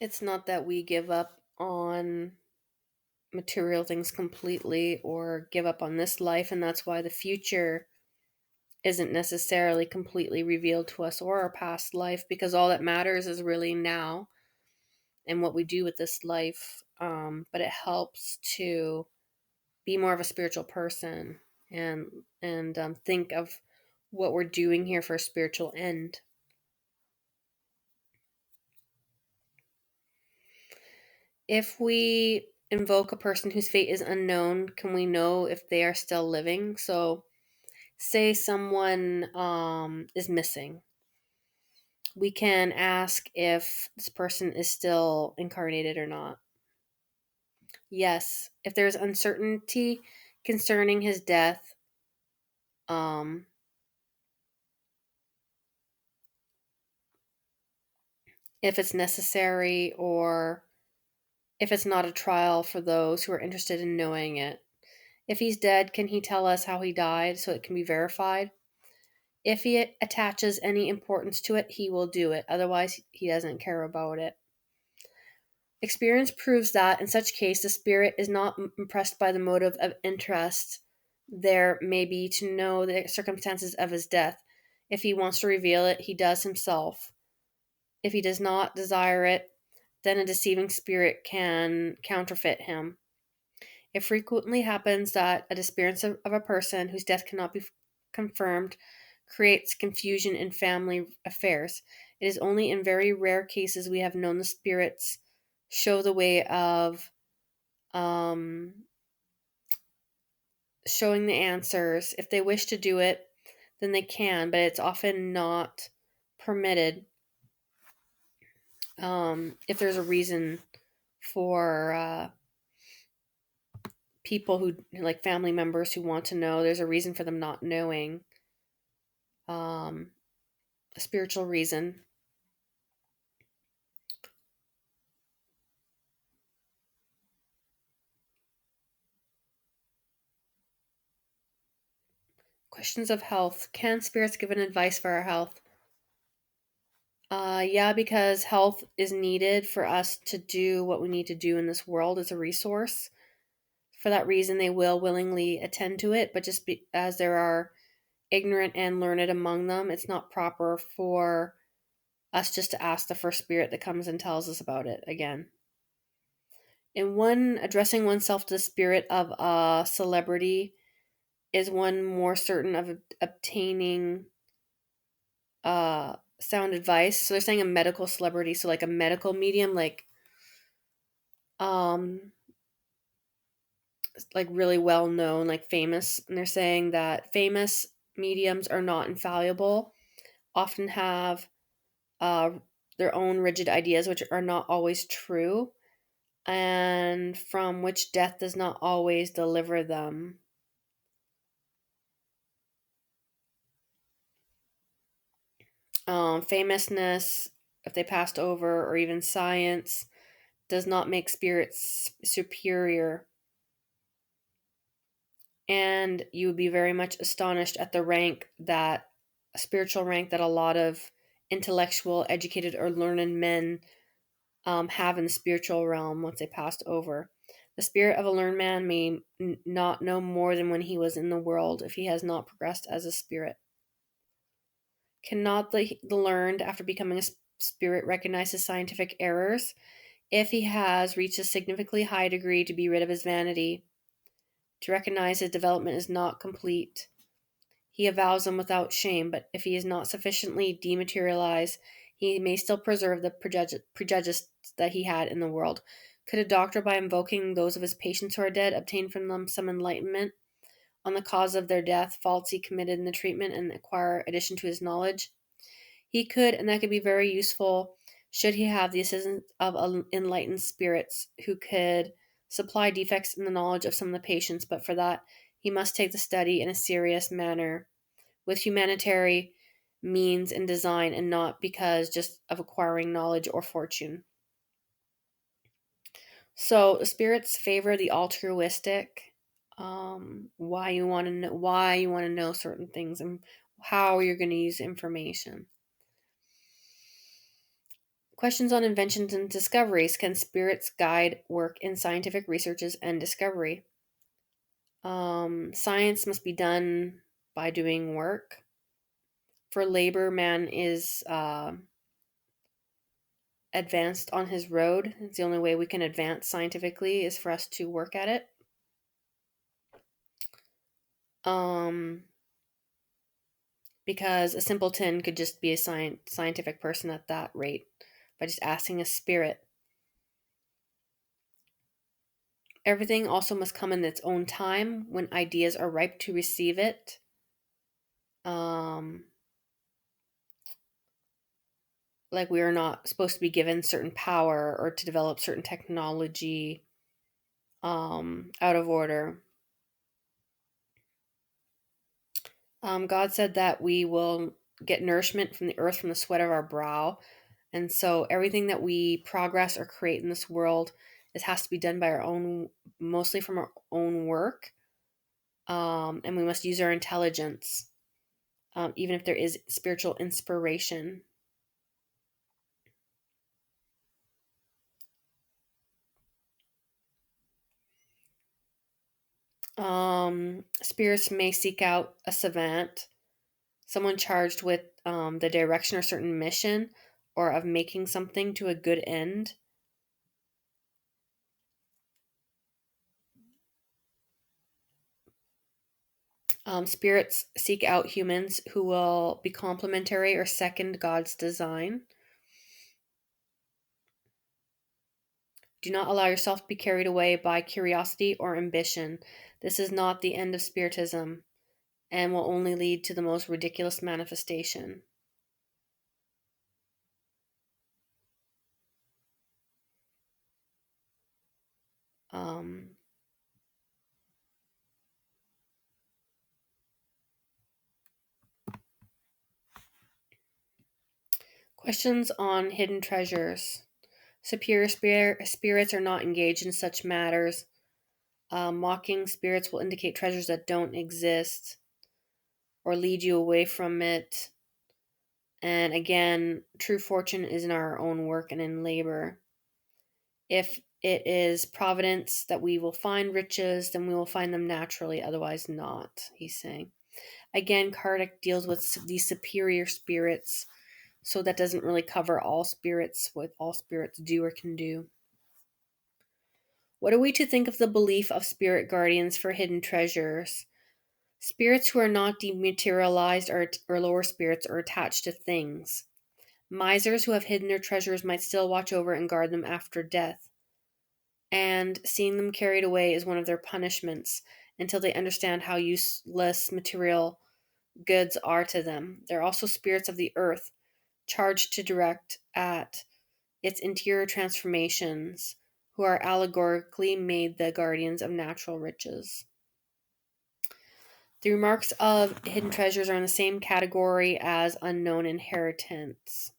It's not that we give up on material things completely or give up on this life, and that's why the future isn't necessarily completely revealed to us or our past life, because all that matters is really now and what we do with this life. But it helps to be more of a spiritual person and think of what we're doing here for a spiritual end. If we invoke a person whose fate is unknown, can we know if they are still living? So, say someone is missing, we can ask if this person is still incarnated or not. Yes, if there's uncertainty concerning his death, um, if it's necessary, or if it's not a trial for those who are interested in knowing it. If he's dead, can he tell us how he died so it can be verified? If he attaches any importance to it, he will do it. Otherwise, he doesn't care about it. Experience proves that, in such case, the spirit is not impressed by the motive of interest there may be to know the circumstances of his death. If he wants to reveal it, he does himself. If he does not desire it, then a deceiving spirit can counterfeit him. It frequently happens that a disappearance of a person whose death cannot be confirmed creates confusion in family affairs. It is only in very rare cases we have known the spirits show the way of um, showing the answers. If they wish to do it, then they can, but it's often not permitted if there's a reason for people who, like family members who want to know, there's a reason for them not knowing, um, a spiritual reason. Questions of health. Can spirits give an advice for our health? Yeah, because health is needed for us to do what we need to do in this world as a resource. For that reason, they will willingly attend to it, but as there are ignorant and learned among them, it's not proper for us just to ask the first spirit that comes and tells us about it again. In one, addressing oneself to the spirit of a celebrity is one more certain of obtaining sound advice. So they're saying a medical celebrity, so like a medical medium, um like really well known, like famous. And they're saying that famous mediums are not infallible, often have uh their own rigid ideas which are not always true, and from which death does not always deliver them. Famousness, if they passed over, or even science, does not make spirits superior. And you would be very much astonished at the rank that spiritual rank that a lot of intellectual, educated, or learned men have in the spiritual realm once they passed over. The spirit of a learned man may not know more than when he was in the world if he has not progressed as a spirit. Cannot the learned, after becoming a spirit, recognize his scientific errors? If he has reached a significantly high degree to be rid of his vanity, to recognize his development is not complete, he avows them without shame, but if he is not sufficiently dematerialized, he may still preserve the prejudice that he had in the world. Could a doctor, by invoking those of his patients who are dead, obtain from them some enlightenment on the cause of their death, faults he committed in the treatment, and acquire addition to his knowledge? He could, and that could be very useful should he have the assistance of enlightened spirits who could supply defects in the knowledge of some of the patients, but for that he must take the study in a serious manner with humanitarian means and design, and not because just of acquiring knowledge or fortune. So the spirits favor the altruistic. Why you want to know certain things and how you're going to use information. Questions on inventions and discoveries. Can spirits guide work in scientific researches and discovery? Science must be done by doing work. For labor, man is advanced on his road. It's the only way we can advance scientifically is for us to work at it. Um, because a simpleton could just be a scientific person at that rate by just asking a spirit. Everything also must come in its own time when ideas are ripe to receive it. Um, like we are not supposed to be given certain power or to develop certain technology out of order. God said that we will get nourishment from the earth from the sweat of our brow. And so everything that we progress or create in this world, it has to be done by our own, mostly from our own work. And we must use our intelligence, even if there is spiritual inspiration. Spirits may seek out a savant, someone charged with the direction or certain mission or of making something to a good end. Spirits seek out humans who will be complementary or second God's design. Do not allow yourself to be carried away by curiosity or ambition. This is not the end of Spiritism and will only lead to the most ridiculous manifestation. Um, Questions on hidden treasures. Superior spirits are not engaged in such matters. Mocking spirits will indicate treasures that don't exist or lead you away from it. And again, true fortune is in our own work and in labor. If it is providence that we will find riches, then we will find them naturally, otherwise not, he's saying. Again, Kardec deals with these superior spirits, so that doesn't really cover all spirits, what all spirits do or can do. What are we to think of the belief of spirit guardians for hidden treasures? Spirits who are not dematerialized or lower spirits are attached to things. Misers who have hidden their treasures might still watch over and guard them after death. And seeing them carried away is one of their punishments until they understand how useless material goods are to them. They're also spirits of the earth, charged to direct at its interior transformations, who are allegorically made the guardians of natural riches. The remarks of hidden treasures are in the same category as unknown inheritance.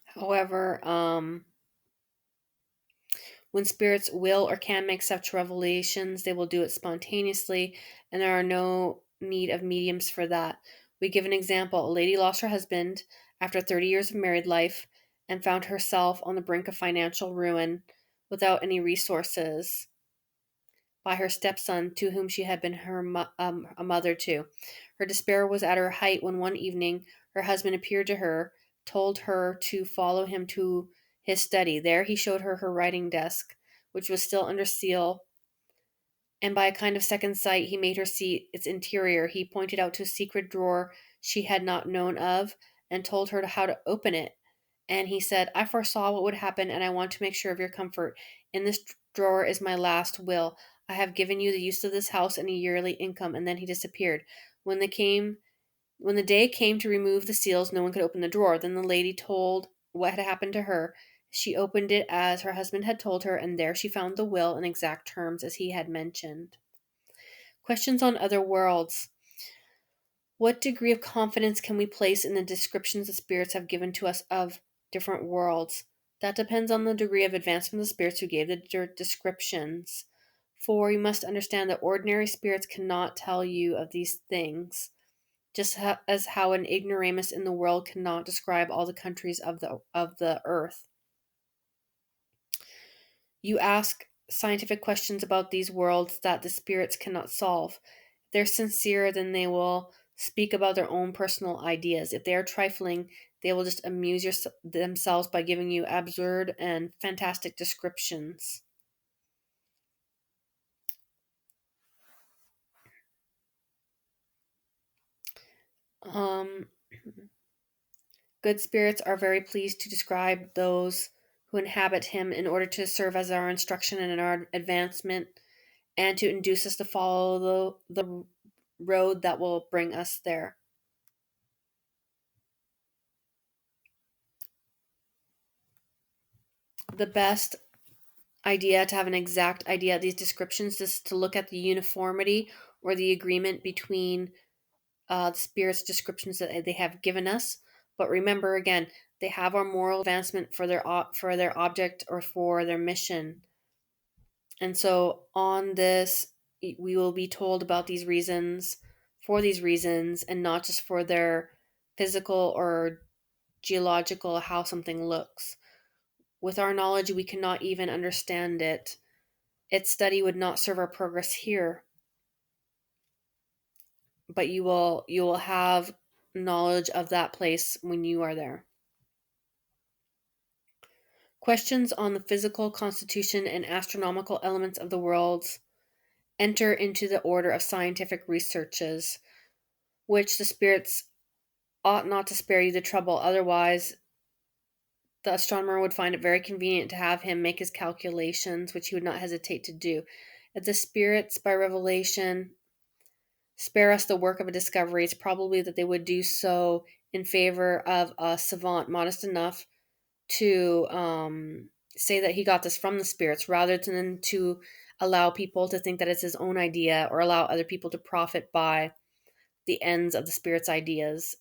However, when spirits will or can make such revelations, they will do it spontaneously, and there are no need of mediums for that. We give an example. A lady lost her husband after 30 years of married life and found herself on the brink of financial ruin without any resources by her stepson, to whom she had been a mother to. Her despair was at her height when one evening her husband appeared to her, told her to follow him to his study. There he showed her her writing desk, which was still under seal, and by a kind of second sight he made her see its interior. He pointed out to a secret drawer she had not known of, and told her how to open it. And he said, I foresaw what would happen, and I want to make sure of your comfort. In this drawer is my last will. I have given you the use of this house and a yearly income. And then he disappeared. When the day came to remove the seals, no one could open the drawer. Then the lady told what had happened to her. She opened it as her husband had told her, and there she found the will in exact terms as he had mentioned. Questions on other worlds. What degree of confidence can we place in the descriptions the spirits have given to us of different worlds? That depends on the degree of advancement of the spirits who gave the descriptions. For you must understand that ordinary spirits cannot tell you of these things, just as how an ignoramus in the world cannot describe all the countries of the earth. You ask scientific questions about these worlds that the spirits cannot solve. If they're sincere, then they will speak about their own personal ideas. If they are trifling, they will just themselves by giving you absurd and fantastic descriptions. Um, Good spirits are very pleased to describe those who inhabit him in order to serve as our instruction and our advancement, and to induce us to follow the road that will bring us there. The best idea to have an exact idea of these descriptions is to look at the uniformity or the agreement between the spirit's descriptions that they have given us. But remember, again, they have our moral advancement for their object or for their mission. And so on this, we will be told about these reasons for these reasons, and not just for their physical or geological how something looks. With our knowledge, we cannot even understand it. Its study would not serve our progress here, but you will have knowledge of that place when you are there. Questions on the physical constitution and astronomical elements of the worlds enter into the order of scientific researches, which the spirits ought not to spare you the trouble, otherwise the astronomer would find it very convenient to have him make his calculations, which he would not hesitate to do. If the spirits, by revelation, spare us the work of a discovery, it's probably that they would do so in favor of a savant modest enough to say that he got this from the spirits, rather than to allow people to think that it's his own idea or allow other people to profit by the ends of the spirits' ideas.